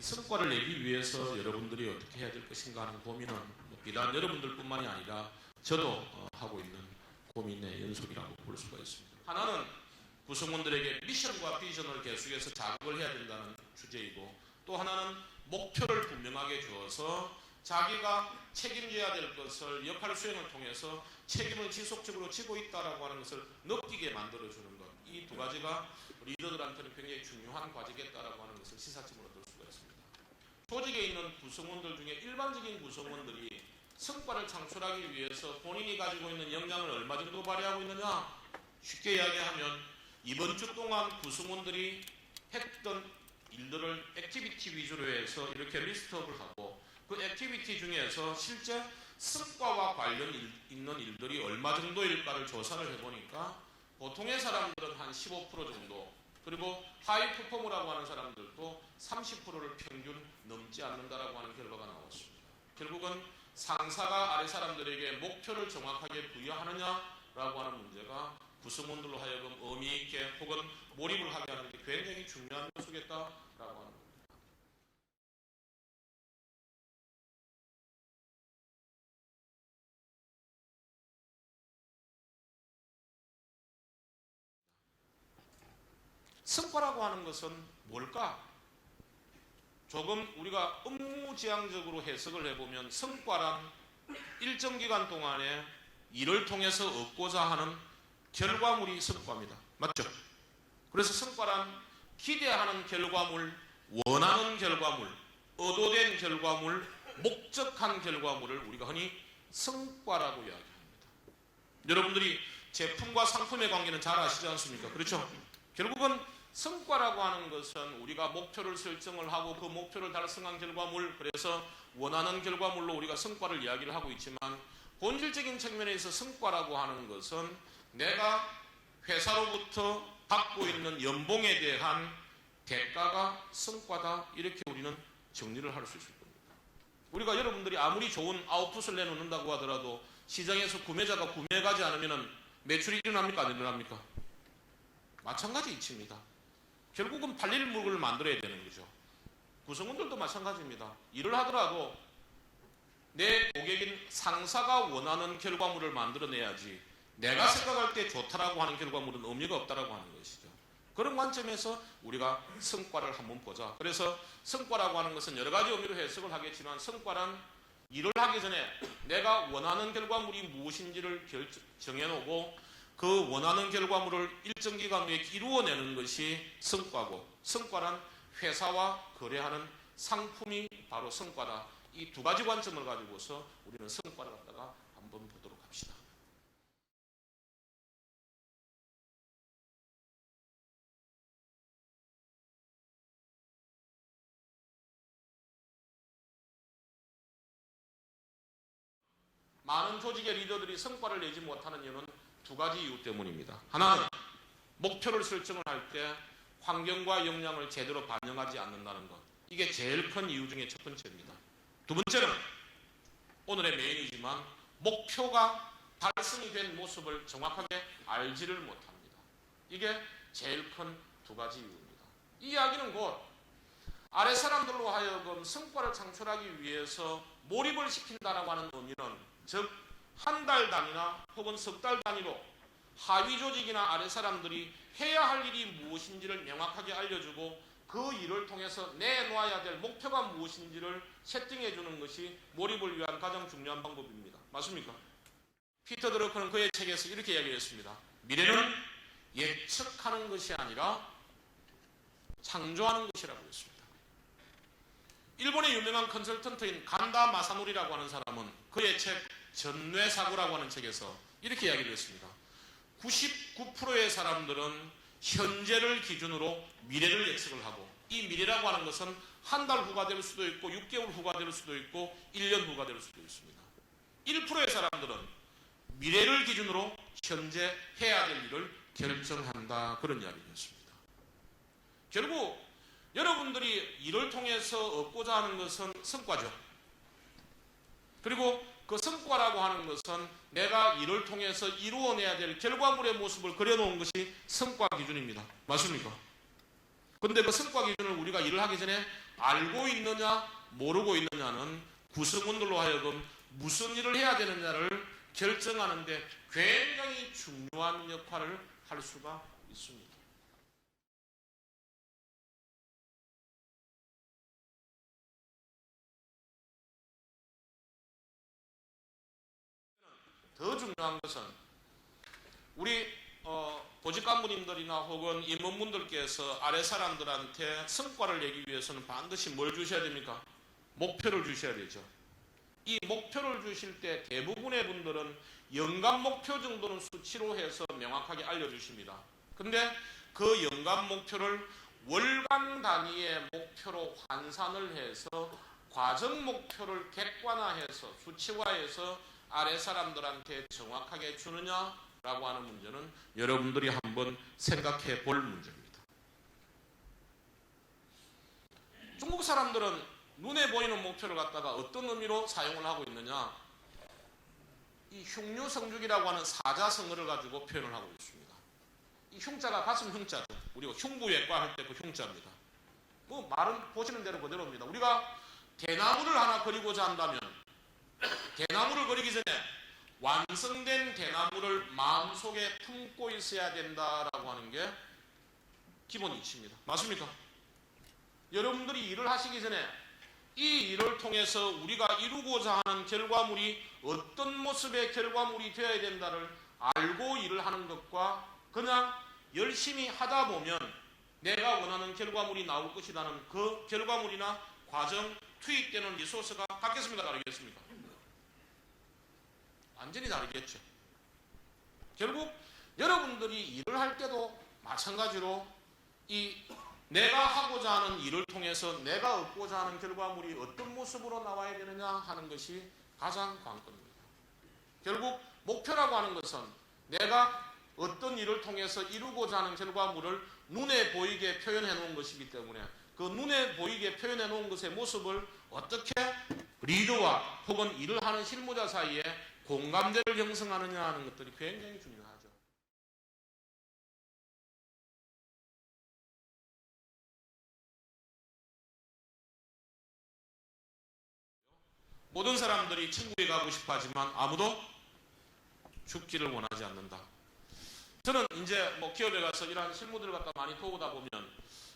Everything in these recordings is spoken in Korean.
이 성과를 내기 위해서 여러분들이 어떻게 해야 될 것인가 하는 고민은 비단 여러분들뿐만이 아니라 저도 하고 있는 고민의 연속이라고 볼 수가 있습니다. 하나는 구성원들에게 미션과 비전을 계속해서 자극을 해야 된다는 주제이고, 또 하나는 목표를 분명하게 주어서 자기가 책임져야 될 것을 역할 수행을 통해서 책임을 지속적으로 지고 있다라고 하는 것을 느끼게 만들어주는 것, 이 두 가지가 리더들한테는 굉장히 중요한 과제겠다라고 하는 것을 시사점으로 들 수가 있습니다. 조직에 있는 구성원들 중에 일반적인 구성원들이 성과를 창출하기 위해서 본인이 가지고 있는 역량을 얼마 정도 발휘하고 있느냐, 쉽게 이야기하면 이번 주 동안 구성원들이 했던 일들을 액티비티 위주로 해서 이렇게 리스트업을 하고, 그 액티비티 중에서 실제 성과와 관련 있는 일들이 얼마 정도일까를 조사를 해보니까 보통의 사람들은 한 15% 정도, 그리고 하이 퍼포머라고 하는 사람들도 30%를 평균 넘지 않는다라고 하는 결과가 나왔습니다. 결국은 상사가 아래 사람들에게 목표를 정확하게 부여하느냐라고 하는 문제가 구성원들로 하여금 의미 있게 혹은 몰입을 하게 하는 게 굉장히 중요한 요소겠다라고 하는 겁니다. 성과라고 하는 것은 뭘까? 조금 우리가 업무지향적으로 해석을 해보면 성과란 일정 기간 동안에 일을 통해서 얻고자 하는 결과물이 성과입니다. 맞죠? 그래서 성과란 기대하는 결과물, 원하는 결과물, 의도된 결과물, 목적한 결과물을 우리가 흔히 성과라고 이야기합니다. 여러분들이 제품과 상품의 관계는 잘 아시지 않습니까? 그렇죠? 결국은 성과라고 하는 것은 우리가 목표를 설정을 하고 그 목표를 달성한 결과물, 그래서 원하는 결과물로 우리가 성과를 이야기를 하고 있지만, 본질적인 측면에서 성과라고 하는 것은 내가 회사로부터 받고 있는 연봉에 대한 대가가 성과다, 이렇게 우리는 정리를 할 수 있을 겁니다. 우리가 여러분들이 아무리 좋은 아웃풋을 내놓는다고 하더라도 시장에서 구매자가 구매하지 않으면 매출이 일어납니까? 안 일어납니까? 마찬가지 이치입니다. 결국은 팔릴 물건을 만들어야 되는 거죠. 구성원들도 마찬가지입니다. 일을 하더라도 내 고객인 상사가 원하는 결과물을 만들어내야지 내가 생각할 때 좋다라고 하는 결과물은 의미가 없다라고 하는 것이죠. 그런 관점에서 우리가 성과를 한번 보자. 그래서 성과라고 하는 것은 여러 가지 의미로 해석을 하겠지만, 성과란 일을 하기 전에 내가 원하는 결과물이 무엇인지를 정해놓고 그 원하는 결과물을 일정 기간 내에 이루어내는 것이 성과고, 성과란 회사와 거래하는 상품이 바로 성과다. 이 두 가지 관점을 가지고서 우리는 성과를 갖다가 한번 보도록 합시다. 많은 조직의 리더들이 성과를 내지 못하는 이유는 두 가지 이유 때문입니다. 하나는 목표를 설정을 할 때 환경과 역량을 제대로 반영하지 않는다는 것. 이게 제일 큰 이유 중에 첫 번째입니다. 두 번째는 오늘의 메인이지만 목표가 달성이 된 모습을 정확하게 알지를 못합니다. 이게 제일 큰 두 가지 이유입니다. 이 이야기는 곧 아래 사람들로 하여금 성과를 창출하기 위해서 몰입을 시킨다라고 하는 의미는, 즉 한 달 단위나 혹은 석 달 단위로 하위 조직이나 아래 사람들이 해야 할 일이 무엇인지를 명확하게 알려주고 그 일을 통해서 내놓아야 될 목표가 무엇인지를 세팅해 주는 것이 몰입을 위한 가장 중요한 방법입니다. 맞습니까? 피터 드러커는 그의 책에서 이렇게 이야기했습니다. 미래는 예측하는 것이 아니라 창조하는 것이라고 했습니다. 일본의 유명한 컨설턴트인 간다 마사노리라고 하는 사람은 그의 책 전뇌사고라고 하는 책에서 이렇게 이야기를 했습니다. 99%의 사람들은 현재를 기준으로 미래를 예측을 하고, 이 미래라고 하는 것은 한 달 후가 될 수도 있고 6개월 후가 될 수도 있고 1년 후가 될 수도 있습니다. 1%의 사람들은 미래를 기준으로 현재 해야 될 일을 결정한다, 그런 이야기였습니다. 결국 여러분들이 일을 통해서 얻고자 하는 것은 성과죠. 그리고 그 성과라고 하는 것은 내가 일을 통해서 이루어내야 될 결과물의 모습을 그려놓은 것이 성과 기준입니다. 맞습니까? 그런데 그 성과 기준을 우리가 일을 하기 전에 알고 있느냐 모르고 있느냐는 구성원들로 하여금 무슨 일을 해야 되느냐를 결정하는 데 굉장히 중요한 역할을 할 수가 있습니다. 더 중요한 것은 우리 보직 간부님들이나 혹은 임원분들께서 아래 사람들한테 성과를 내기 위해서는 반드시 뭘 주셔야 됩니까? 목표를 주셔야 되죠. 이 목표를 주실 때 대부분의 분들은 연간 목표 정도는 수치로 해서 명확하게 알려주십니다. 근데 그 연간 목표를 월간 단위의 목표로 환산을 해서 과정 목표를 객관화해서 수치화해서 아래 사람들한테 정확하게 주느냐라고 하는 문제는 여러분들이 한번 생각해 볼 문제입니다. 중국 사람들은 눈에 보이는 목표를 갖다가 어떤 의미로 사용을 하고 있느냐, 이 흉유성죽이라고 하는 사자성어를 가지고 표현을 하고 있습니다. 이 흉자가 가슴 흉자죠. 우리가 흉부외과 할 때 그 흉자입니다. 뭐 말은 보시는 대로 그대로입니다. 우리가 대나무를 하나 그리고자 한다면 대나무를 그리기 전에 완성된 대나무를 마음속에 품고 있어야 된다라고 하는 게 기본 이치입니다. 맞습니까? 여러분들이 일을 하시기 전에 이 일을 통해서 우리가 이루고자 하는 결과물이 어떤 모습의 결과물이 되어야 된다를 알고 일을 하는 것과 그냥 열심히 하다 보면 내가 원하는 결과물이 나올 것이라는 그 결과물이나 과정, 투입되는 리소스가 같겠습니까? 다르겠습니까? 완전히 다르겠죠. 결국 여러분들이 일을 할 때도 마찬가지로 이 내가 하고자 하는 일을 통해서 내가 얻고자 하는 결과물이 어떤 모습으로 나와야 되느냐 하는 것이 가장 관건입니다. 결국 목표라고 하는 것은 내가 어떤 일을 통해서 이루고자 하는 결과물을 눈에 보이게 표현해 놓은 것이기 때문에 그 눈에 보이게 표현해 놓은 것의 모습을 어떻게 리더와 혹은 일을 하는 실무자 사이에 공감대를 형성하느냐 하는 것들이 굉장히 중요하죠. 모든 사람들이 천국에 가고 싶어 하지만 아무도 죽기를 원하지 않는다. 저는 이제 뭐 기업에 가서 이러한 실무들을 갖다 많이 도우다 보면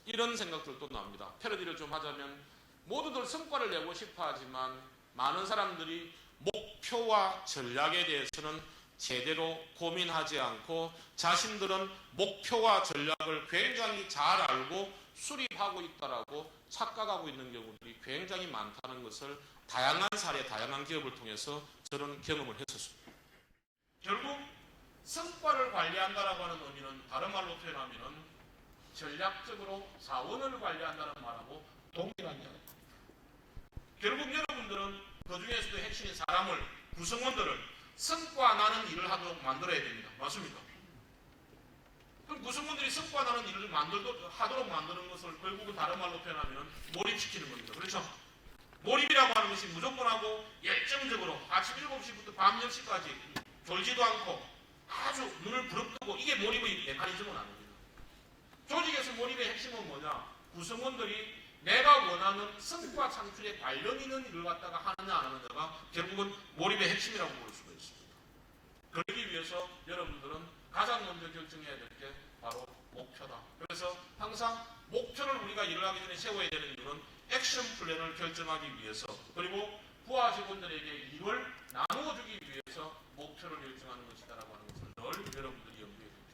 이런 생각들도 납니다. 패러디를 좀 하자면 모두들 성과를 내고 싶어 하지만 많은 사람들이 목표와 전략에 대해서는 제대로 고민하지 않고 자신들은 목표와 전략을 굉장히 잘 알고 수립하고 있다라고 착각하고 있는 경우들이 굉장히 많다는 것을 다양한 사례, 다양한 기업을 통해서 저는 경험을 했었습니다. 결국 성과를 관리한다라고 하는 의미는 다른 말로 표현하면 전략적으로 자원을 관리한다는 말하고 동일한 이야기입니다. 결국 여러분들은 그 중에서도 핵심인 사람을, 구성원들을 성과 나는 일을 하도록 만들어야 됩니다. 맞습니까? 그럼 구성원들이 성과 나는 일을 하도록 만드는 것을 결국은 다른 말로 표현하면 몰입시키는 겁니다. 그렇죠? 몰입이라고 하는 것이 무조건 하고 열정적으로 아침 7시부터 밤 10시까지 졸지도 않고 아주 눈을 부릅뜨고 이게 몰입의 메커니즘은 아닙니다. 조직에서 몰입의 핵심은 뭐냐? 구성원들이 내가 원하는 성과 창출에 관련 있는 일을 갖다가 하느냐 안 하느냐가 결국은 몰입의 핵심이라고 볼 수가 있습니다. 그러기 위해서 여러분들은 가장 먼저 결정해야 될 게 바로 목표다. 그래서 항상 목표를 우리가 일을 하기 전에 세워야 되는 이유는 액션 플랜을 결정하기 위해서 그리고 부하 직원들에게 일을 나누어주기 위해서 목표를 결정하는 것이다라고 하는 것을 늘 여러분들이 염두에 두고